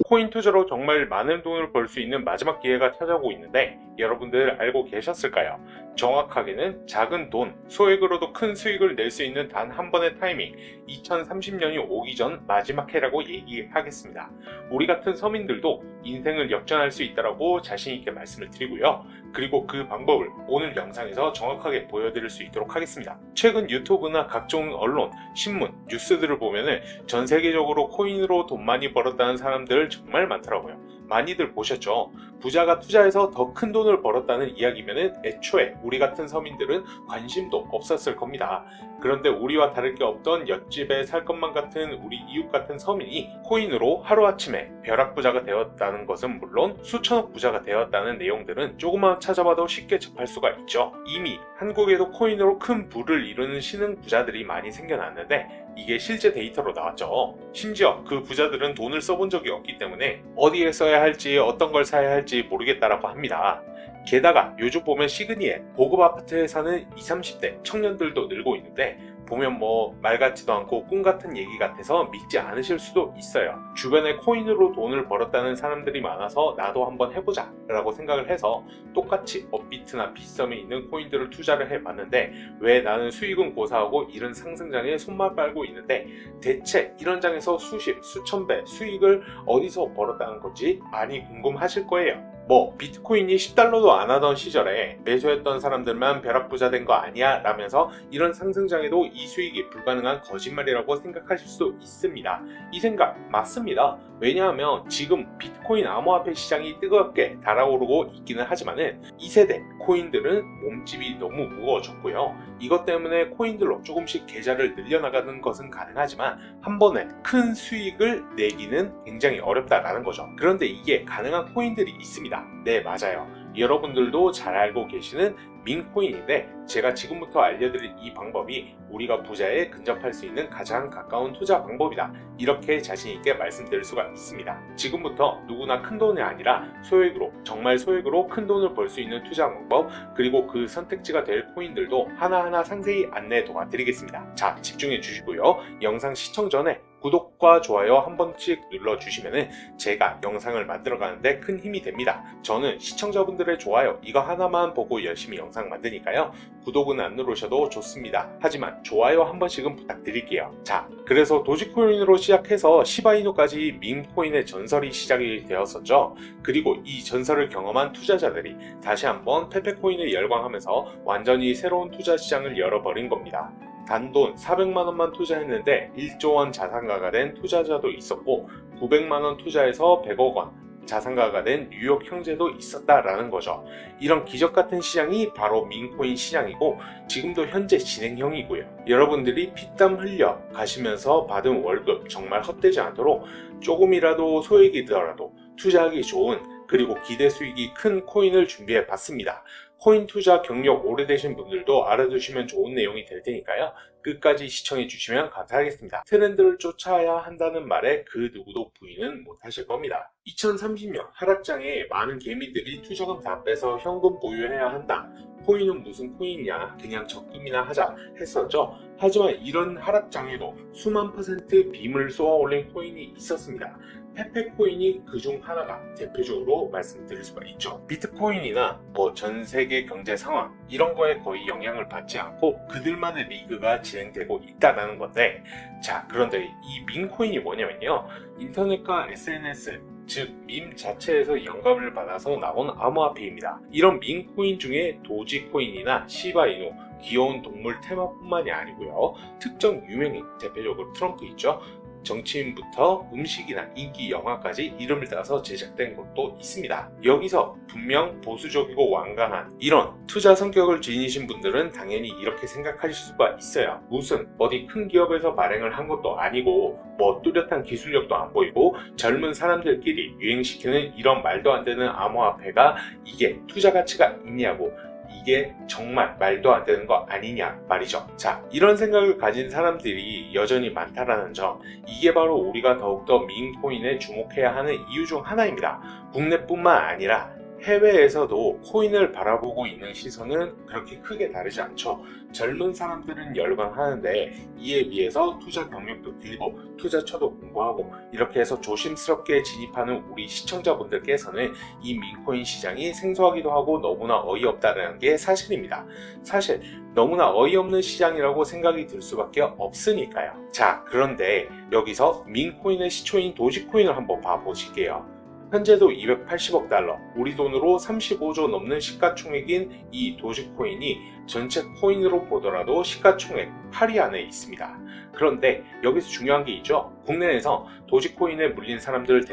코인 투자로 정말 많은 돈을 벌 수 있는 마지막 기회가 찾아오고 있는데 여러분들 알고 계셨을까요? 정확하게는 작은 돈, 소액으로도 큰 수익을 낼 수 있는 단 한 번의 타이밍, 2030년이 오기 전 마지막 해라고 얘기하겠습니다. 우리 같은 서민들도 인생을 역전할 수 있다고 자신있게 말씀을 드리고요. 그리고 그 방법을 오늘 영상에서 정확하게 보여드릴 수 있도록 하겠습니다. 최근 유튜브나 각종 언론, 신문, 뉴스들을 보면은 전 세계적으로 코인으로 돈 많이 벌었다는 사람들 정말 많더라고요. 많이들 보셨죠? 부자가 투자해서 더 큰 돈을 벌었다는 이야기면은 애초에 우리 같은 서민들은 관심도 없었을 겁니다. 그런데 우리와 다를 게 없던 옆집에 살 것만 같은 우리 이웃 같은 서민이 코인으로 하루아침에 벼락부자가 되었다는 것은 물론 수천억 부자가 되었다는 내용들은 조금만 찾아봐도 쉽게 접할 수가 있죠. 이미 한국에도 코인으로 큰 부를 이루는 신흥 부자들이 많이 생겨났는데 이게 실제 데이터로 나왔죠. 심지어 그 부자들은 돈을 써본 적이 없기 때문에 어디에 써야 할지 어떤 걸 사야 할지 모르겠다라고 합니다. 게다가 요즘 보면 시드니에 고급 아파트에 사는 20, 30대 청년들도 늘고 있는데 보면 말 같지도 않고 꿈 같은 얘기 같아서 믿지 않으실 수도 있어요. 주변에 코인으로 돈을 벌었다는 사람들이 많아서 나도 한번 해보자 라고 생각을 해서 똑같이 업비트나 빗썸에 있는 코인들을 투자를 해봤는데 왜 나는 수익은 고사하고 이런 상승장에 손만 빨고 있는데 대체 이런 장에서 수십, 수천 배 수익을 어디서 벌었다는 건지 많이 궁금하실 거예요. 비트코인이 10달러도 안 하던 시절에 매수했던 사람들만 벼락부자 된 거 아니야 라면서 이런 상승장에도 이 수익이 불가능한 거짓말이라고 생각하실 수도 있습니다. 이 생각 맞습니다. 왜냐하면 지금 비트코인 암호화폐 시장이 뜨겁게 달아오르고 있기는 하지만은 2세대 코인들은 몸집이 너무 무거워졌고요. 이것 때문에 코인들로 조금씩 계좌를 늘려나가는 것은 가능하지만 한 번에 큰 수익을 내기는 굉장히 어렵다라는 거죠. 그런데 이게 가능한 코인들이 있습니다. 네, 맞아요. 여러분들도 잘 알고 계시는 민코인인데 제가 지금부터 알려드릴 이 방법이 우리가 부자에 근접할 수 있는 가장 가까운 투자 방법이다. 이렇게 자신있게 말씀드릴 수가 있습니다. 지금부터 누구나 큰 돈이 아니라 소액으로, 정말 소액으로 큰 돈을 벌 수 있는 투자 방법 그리고 그 선택지가 될 코인들도 하나하나 상세히 안내 도와드리겠습니다. 자, 집중해 주시고요. 영상 시청 전에 구독과 좋아요 한 번씩 눌러주시면 제가 영상을 만들어가는데 큰 힘이 됩니다. 저는 시청자분들의 좋아요 이거 하나만 보고 열심히 영상 만드니까요. 구독은 안 누르셔도 좋습니다. 하지만 좋아요 한 번씩은 부탁드릴게요. 자, 그래서 도지코인으로 시작해서 시바이누까지 밈코인의 전설이 시작이 되었었죠. 그리고 이 전설을 경험한 투자자들이 다시 한번 페페코인에 열광하면서 완전히 새로운 투자 시장을 열어버린 겁니다. 단돈 400만원만 투자했는데 1조원 자산가가 된 투자자도 있었고 900만원 투자해서 100억원 자산가가 된 뉴욕 형제도 있었다라는 거죠. 이런 기적같은 시장이 바로 민코인 시장이고 지금도 현재 진행형이고요. 여러분들이 피땀 흘려 가시면서 받은 월급 정말 헛되지 않도록 조금이라도 소액이더라도 투자하기 좋은 그리고 기대 수익이 큰 코인을 준비해 봤습니다. 코인 투자 경력 오래되신 분들도 알아두시면 좋은 내용이 될 테니까요. 끝까지 시청해 주시면 감사하겠습니다. 트렌드를 쫓아야 한다는 말에 그 누구도 부인은 못하실 겁니다. 2030년 하락장에 많은 개미들이 투자금 다 빼서 현금 보유해야 한다. 코인은 무슨 코인이냐 그냥 적금이나 하자 했었죠. 하지만 이런 하락장에도 수만 퍼센트 빔을 쏘아 올린 코인이 있었습니다. 페페코인이 그중 하나가 대표적으로 말씀드릴 수가 있죠. 비트코인이나 전 세계 경제 상황 이런 거에 거의 영향을 받지 않고 그들만의 리그가 진행되고 있다는 건데 자, 그런데 이 밈코인이 뭐냐면요. 인터넷과 SNS 즉 밈 자체에서 영감을 받아서 나온 암호화폐입니다. 이런 밈코인 중에 도지코인이나 시바이누 귀여운 동물 테마뿐만이 아니고요. 특정 유명인 대표적으로 트럼프 있죠. 정치인부터 음식이나 인기 영화까지 이름을 따서 제작된 것도 있습니다. 여기서 분명 보수적이고 완강한 이런 투자 성격을 지니신 분들은 당연히 이렇게 생각하실 수가 있어요. 무슨 어디 큰 기업에서 발행을 한 것도 아니고 뚜렷한 기술력도 안 보이고 젊은 사람들끼리 유행시키는 이런 말도 안 되는 암호화폐가 이게 투자 가치가 있냐고 이게 정말 말도 안 되는 거 아니냐 말이죠. 자, 이런 생각을 가진 사람들이 여전히 많다라는 점 이게 바로 우리가 더욱더 밈코인에 주목해야 하는 이유 중 하나입니다. 국내뿐만 아니라 해외에서도 코인을 바라보고 있는 시선은 그렇게 크게 다르지 않죠. 젊은 사람들은 열광하는데 이에 비해서 투자 경력도 길고 투자처도 공부하고 이렇게 해서 조심스럽게 진입하는 우리 시청자분들께서는 이 민코인 시장이 생소하기도 하고 너무나 어이없다는 게 사실입니다. 사실 너무나 어이없는 시장이라고 생각이 들 수밖에 없으니까요. 자, 그런데 여기서 민코인의 시초인 도지코인을 한번 봐보실게요. 현재도 280억 달러, 우리 돈으로 35조 넘는 시가총액인 이 도지코인이 전체 코인으로 보더라도 시가총액 8위 안에 있습니다. 그런데 여기서 중요한 게 있죠. 국내에서 도지코인에 물린 사람들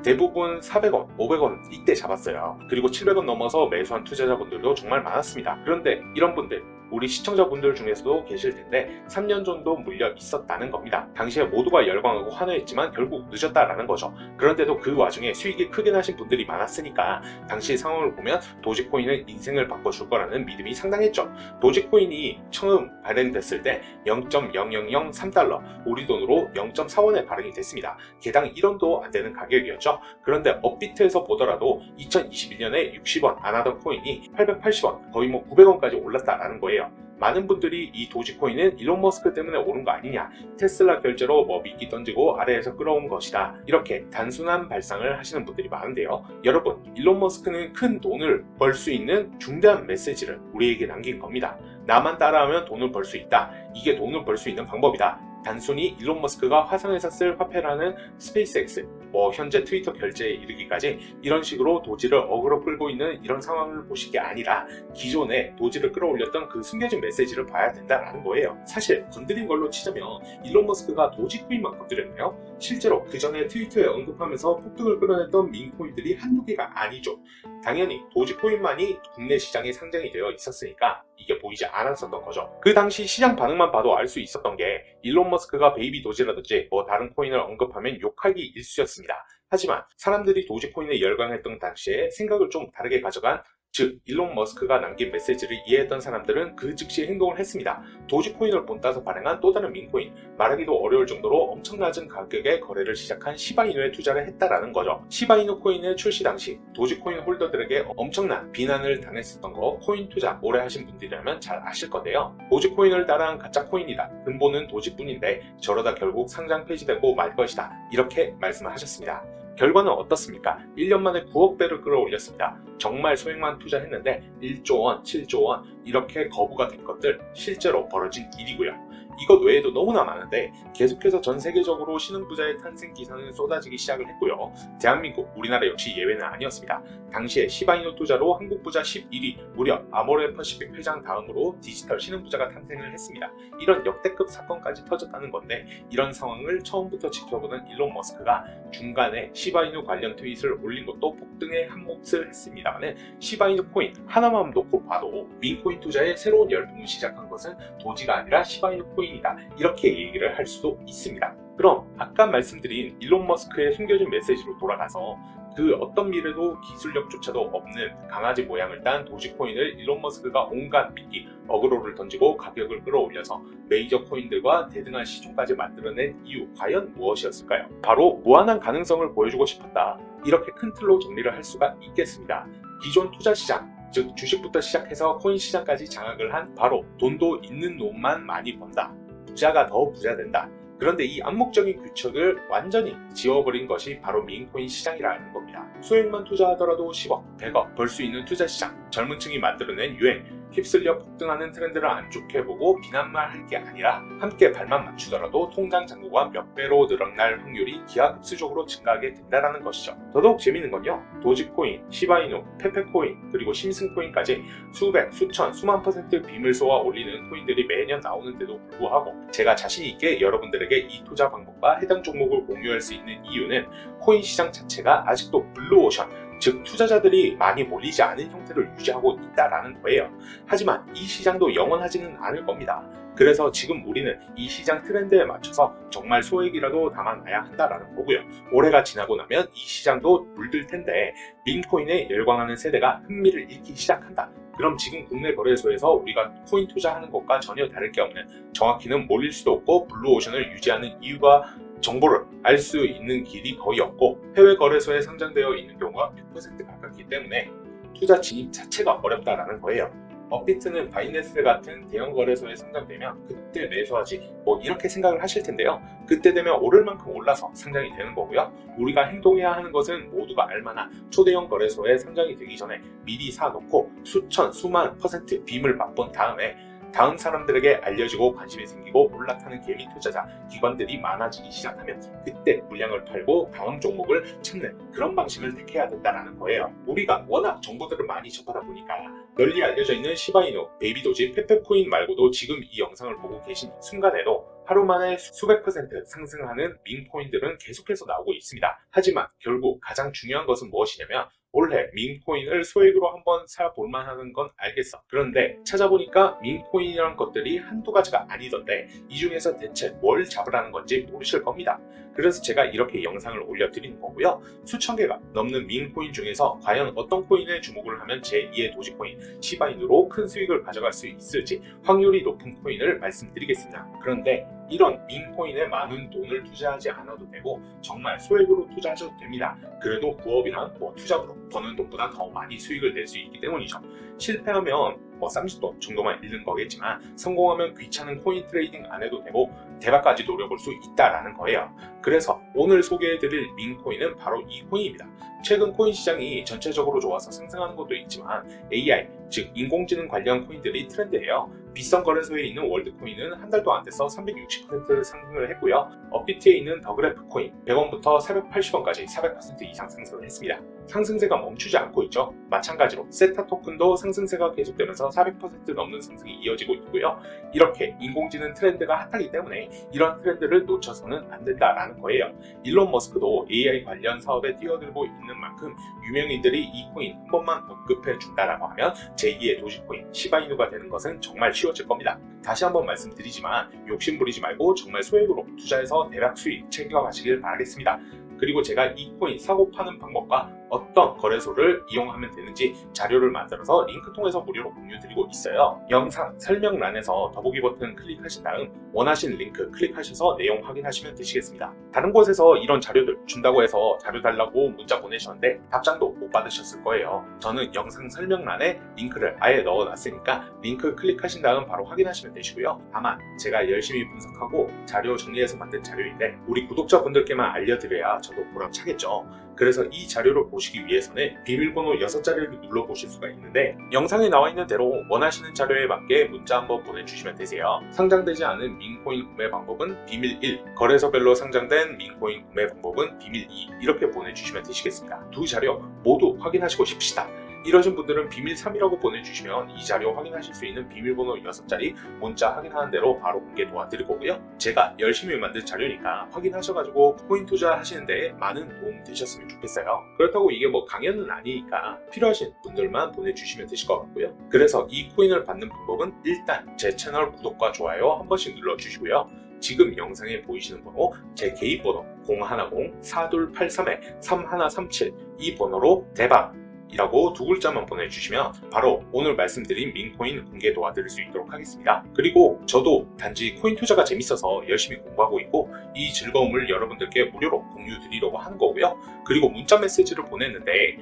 대부분 400원, 500원 이때 잡았어요. 그리고 700원 넘어서 매수한 투자자분들도 정말 많았습니다. 그런데 이런 분들, 우리 시청자분들 중에서도 계실 텐데 3년 정도 물려 있었다는 겁니다. 당시에 모두가 열광하고 환호했지만 결국 늦었다라는 거죠. 그런데도 그 와중에 수익이 크게 나신 분들이 많았으니까 당시 상황을 보면 도지코인은 인생을 바꿔줄 거라는 믿음이 상당했죠. 도지코인이 처음 발행됐을 때 0.0003달러, 우리 돈으로 0.4원에 발행이 됐습니다. 개당 1원도 안 되는 가격이었죠. 그런데 업비트에서 보더라도 2021년에 60원 안 하던 코인이 880원, 거의 900원까지 올랐다라는 거예요. 많은 분들이 이 도지코인은 일론 머스크 때문에 오른 거 아니냐, 테슬라 결제로 미끼 던지고 아래에서 끌어온 것이다, 이렇게 단순한 발상을 하시는 분들이 많은데요. 여러분, 일론 머스크는 큰 돈을 벌 수 있는 중대한 메시지를 우리에게 남긴 겁니다. 나만 따라하면 돈을 벌 수 있다, 이게 돈을 벌 수 있는 방법이다. 단순히 일론 머스크가 화성에서 쓸 화폐라는 스페이스X, 현재 트위터 결제에 이르기까지 이런 식으로 도지를 어그로 끌고 있는 이런 상황을 보실 게 아니라 기존에 도지를 끌어올렸던 그 숨겨진 메시지를 봐야 된다는 거예요. 사실 건드린 걸로 치자면 일론 머스크가 도지코인만 건드렸나요? 실제로 그 전에 트위터에 언급하면서 폭등을 끌어냈던 민코인들이 한두 개가 아니죠. 당연히 도지코인만이 국내 시장에 상장이 되어 있었으니까 이게 보이지 않았었던 거죠. 그 당시 시장 반응만 봐도 알 수 있었던 게 일론 머스크가 베이비 도지라든지 다른 코인을 언급하면 욕하기 일쑤였습니다. 하지만 사람들이 도지코인에 열광했던 당시에 생각을 좀 다르게 가져간, 즉 일론 머스크가 남긴 메시지를 이해했던 사람들은 그 즉시 행동을 했습니다. 도지코인을 본따서 발행한 또 다른 민코인, 말하기도 어려울 정도로 엄청 낮은 가격에 거래를 시작한 시바이누에 투자를 했다라는 거죠. 시바이누 코인의 출시 당시 도지코인 홀더들에게 엄청난 비난을 당했었던 거 코인 투자 오래 하신 분들이라면 잘 아실 건데요. 도지코인을 따라한 가짜 코인이다, 근본은 도지뿐인데 저러다 결국 상장 폐지되고 말 것이다, 이렇게 말씀을 하셨습니다. 결과는 어떻습니까? 1년 만에 9억 배를 끌어올렸습니다. 정말 소액만 투자했는데 1조 원, 7조 원 이렇게 거부가 된 것들 실제로 벌어진 일이고요. 이것 외에도 너무나 많은데 계속해서 전 세계적으로 신흥부자의 탄생 기사는 쏟아지기 시작을 했고요. 대한민국, 우리나라 역시 예외는 아니었습니다. 당시에 시바이누 투자로 한국부자 11위, 무려 아모레 퍼시픽 회장 다음으로 디지털 신흥부자가 탄생을 했습니다. 이런 역대급 사건까지 터졌다는 건데, 이런 상황을 처음부터 지켜보는 일론 머스크가 중간에 시바이누 관련 트윗을 올린 것도 폭등에 한몫을 했습니다만, 시바이누 코인 하나만 놓고 봐도 민코인 투자의 새로운 열풍을 시작한 것은 도지가 아니라 시바이누 코인이다, 이렇게 얘기를 할 수도 있습니다. 그럼 아까 말씀드린 일론 머스크의 숨겨진 메시지로 돌아가서 그 어떤 미래도 기술력조차도 없는 강아지 모양을 딴 도지코인을 일론 머스크가 온갖 미끼, 어그로를 던지고 가격을 끌어올려서 메이저 코인들과 대등한 시총까지 만들어낸 이유, 과연 무엇이었을까요? 바로 무한한 가능성을 보여주고 싶었다, 이렇게 큰 틀로 정리를 할 수가 있겠습니다. 기존 투자 시장, 즉 주식부터 시작해서 코인 시장까지 장악을 한 바로 돈도 있는 놈만 많이 번다, 부자가 더 부자 된다. 그런데 이 암묵적인 규칙을 완전히 지워버린 것이 바로 민코인 시장이라는 겁니다. 수익만 투자하더라도 10억, 100억 벌 수 있는 투자 시장, 젊은 층이 만들어낸 유행, 휩쓸려 폭등하는 트렌드를 안 좋게 보고 비난만 할 게 아니라 함께 발만 맞추더라도 통장 잔고가 몇 배로 늘어날 확률이 기하급수적으로 증가하게 된다는 것이죠. 더더욱 재미있는 건요, 도지코인, 시바이누, 페페코인, 그리고 심슨코인까지 수백, 수천, 수만 퍼센트 빔을 쏘아 올리는 코인들이 매년 나오는데도 불구하고 제가 자신 있게 여러분들에게 이 투자 방법과 해당 종목을 공유할 수 있는 이유는 코인 시장 자체가 아직도 블루오션, 즉 투자자들이 많이 몰리지 않은 형태를 유지하고 있다라는 거예요. 하지만 이 시장도 영원하지는 않을 겁니다. 그래서 지금 우리는 이 시장 트렌드에 맞춰서 정말 소액이라도 담아놔야 한다라는 거고요. 올해가 지나고 나면 이 시장도 물들 텐데 민코인에 열광하는 세대가 흥미를 잃기 시작한다. 그럼 지금 국내 거래소에서 우리가 코인 투자하는 것과 전혀 다를 게 없는, 정확히는 몰릴 수도 없고 블루오션을 유지하는 이유가 정보를 알 수 있는 길이 거의 없고 해외 거래소에 상장되어 있는 경우가 100% 가깝기 때문에 투자 진입 자체가 어렵다라는 거예요. 업비트는 바이낸스 같은 대형 거래소에 상장되면 그때 매수하지 뭐 이렇게 생각을 하실 텐데요. 그때 되면 오를 만큼 올라서 상장이 되는 거고요. 우리가 행동해야 하는 것은 모두가 알만한 초대형 거래소에 상장이 되기 전에 미리 사놓고 수천 수만 퍼센트 빔을 맛본 다음에 다음 사람들에게 알려지고 관심이 생기고 올라타는 개미 투자자, 기관들이 많아지기 시작하면 그때 물량을 팔고 다음 종목을 찾는 그런 방식을 택해야 된다는 거예요. 우리가 워낙 정보들을 많이 접하다 보니까 널리 알려져 있는 시바이누, 베이비도지, 페페코인 말고도 지금 이 영상을 보고 계신 순간에도 하루 만에 수백 퍼센트 상승하는 밈코인들은 계속해서 나오고 있습니다. 하지만 결국 가장 중요한 것은 무엇이냐면 올해 밈코인을 소액으로 한번 사볼만 하는 건 알겠어. 그런데 찾아보니까 밈코인이란 것들이 한두 가지가 아니던데 이 중에서 대체 뭘 잡으라는 건지 모르실 겁니다. 그래서 제가 이렇게 영상을 올려드리는 거고요. 수천 개가 넘는 밈코인 중에서 과연 어떤 코인에 주목을 하면 제2의 도지코인, 시바인으로 큰 수익을 가져갈 수 있을지 확률이 높은 코인을 말씀드리겠습니다. 그런데 이런 밈코인에 많은 돈을 투자하지 않아도 되고 정말 소액으로 투자하셔도 됩니다. 그래도 부업이랑 투자로 버는 돈보다 더 많이 수익을 낼 수 있기 때문이죠. 실패하면 쌈짓돈 정도만 잃는 거겠지만 성공하면 귀찮은 코인 트레이딩 안 해도 되고 대박까지 노려볼 수 있다라는 거예요. 그래서 오늘 소개해드릴 밈코인은 바로 이 코인입니다. 최근 코인 시장이 전체적으로 좋아서 상승하는 것도 있지만 AI, 즉 인공지능 관련 코인들이 트렌드예요. 비싼 거래소에 있는 월드코인은 한 달도 안 돼서 360% 상승을 했고요. 업비트에 있는 더그래프 코인 100원부터 480원까지 400% 이상 상승을 했습니다. 상승세가 멈추지 않고 있죠. 마찬가지로 세타 토큰도 상승세가 계속되면서 400% 넘는 상승이 이어지고 있고요. 이렇게 인공지능 트렌드가 핫하기 때문에 이런 트렌드를 놓쳐서는 안 된다라는 거예요. 일론 머스크도 AI 관련 사업에 뛰어들고 있는 만큼 유명인들이 이 코인 한 번만 언급해 준다라고 하면 제2의 도지코인, 시바이누가 되는 것은 정말 쉬워질 겁니다. 다시 한번 말씀드리지만 욕심 부리지 말고 정말 소액으로 투자해서 대략 수익 챙겨가시길 바라겠습니다. 그리고 제가 이 코인 사고 파는 방법과 어떤 거래소를 이용하면 되는지 자료를 만들어서 링크 통해서 무료로 공유드리고 있어요. 영상 설명란에서 더보기 버튼 클릭하신 다음 원하시는 링크 클릭하셔서 내용 확인하시면 되시겠습니다. 다른 곳에서 이런 자료들 준다고 해서 자료 달라고 문자 보내셨는데 답장도 못 받으셨을 거예요. 저는 영상 설명란에 링크를 아예 넣어놨으니까 링크 클릭하신 다음 바로 확인하시면 되시고요. 다만 제가 열심히 분석하고 자료 정리해서 만든 자료인데 우리 구독자분들께만 알려드려야 저도 보람차겠죠. 그래서 이 자료를 보시기 위해서는 비밀번호 6자리를 눌러보실 수가 있는데 영상에 나와 있는 대로 원하시는 자료에 맞게 문자 한번 보내주시면 되세요. 상장되지 않은 밈코인 구매 방법은 비밀 1, 거래소별로 상장된 밈코인 구매 방법은 비밀 2 이렇게 보내주시면 되시겠습니다. 두 자료 모두 확인하시고 싶으시다. 이러신 분들은 비밀 3이라고 보내주시면 이 자료 확인하실 수 있는 비밀번호 6자리 문자 확인하는 대로 바로 공개 도와드릴 거고요. 제가 열심히 만든 자료니까 확인하셔가지고 코인 투자하시는데 많은 도움 되셨으면 좋겠어요. 그렇다고 이게 강연은 아니니까 필요하신 분들만 보내주시면 되실 것 같고요. 그래서 이 코인을 받는 방법은 일단 제 채널 구독과 좋아요 한 번씩 눌러주시고요. 지금 영상에 보이시는 번호, 제 개인 번호 010-4283-3137 이 번호로 대박! 이라고 두 글자만 보내주시면 바로 오늘 말씀드린 밈코인 공개 도와드릴 수 있도록 하겠습니다. 그리고 저도 단지 코인 투자가 재밌어서 열심히 공부하고 있고 이 즐거움을 여러분들께 무료로 공유 드리려고 하는 거고요. 그리고 문자 메시지를 보냈는데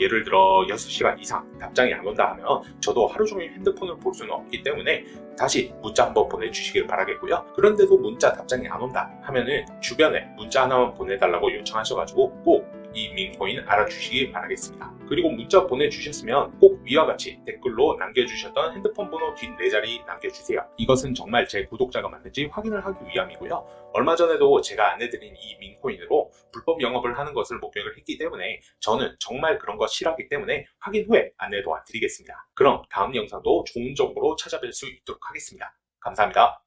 예를 들어 6시간 이상 답장이 안 온다 하면 저도 하루 종일 핸드폰을 볼 수는 없기 때문에 다시 문자 한번 보내주시길 바라겠고요. 그런데도 문자 답장이 안 온다 하면은 주변에 문자 하나만 보내달라고 요청하셔가지고 꼭 이 밈코인 알아주시기 바라겠습니다. 그리고 문자 보내주셨으면 꼭 위와 같이 댓글로 남겨주셨던 핸드폰 번호 뒷 4자리 남겨주세요. 이것은 정말 제 구독자가 맞는지 확인을 하기 위함이고요. 얼마 전에도 제가 안내드린 이 밈코인으로 불법 영업을 하는 것을 목격을 했기 때문에 저는 정말 그런 거 싫어하기 때문에 확인 후에 안내 도와드리겠습니다. 그럼 다음 영상도 좋은 정보로 찾아뵐 수 있도록 하겠습니다. 감사합니다.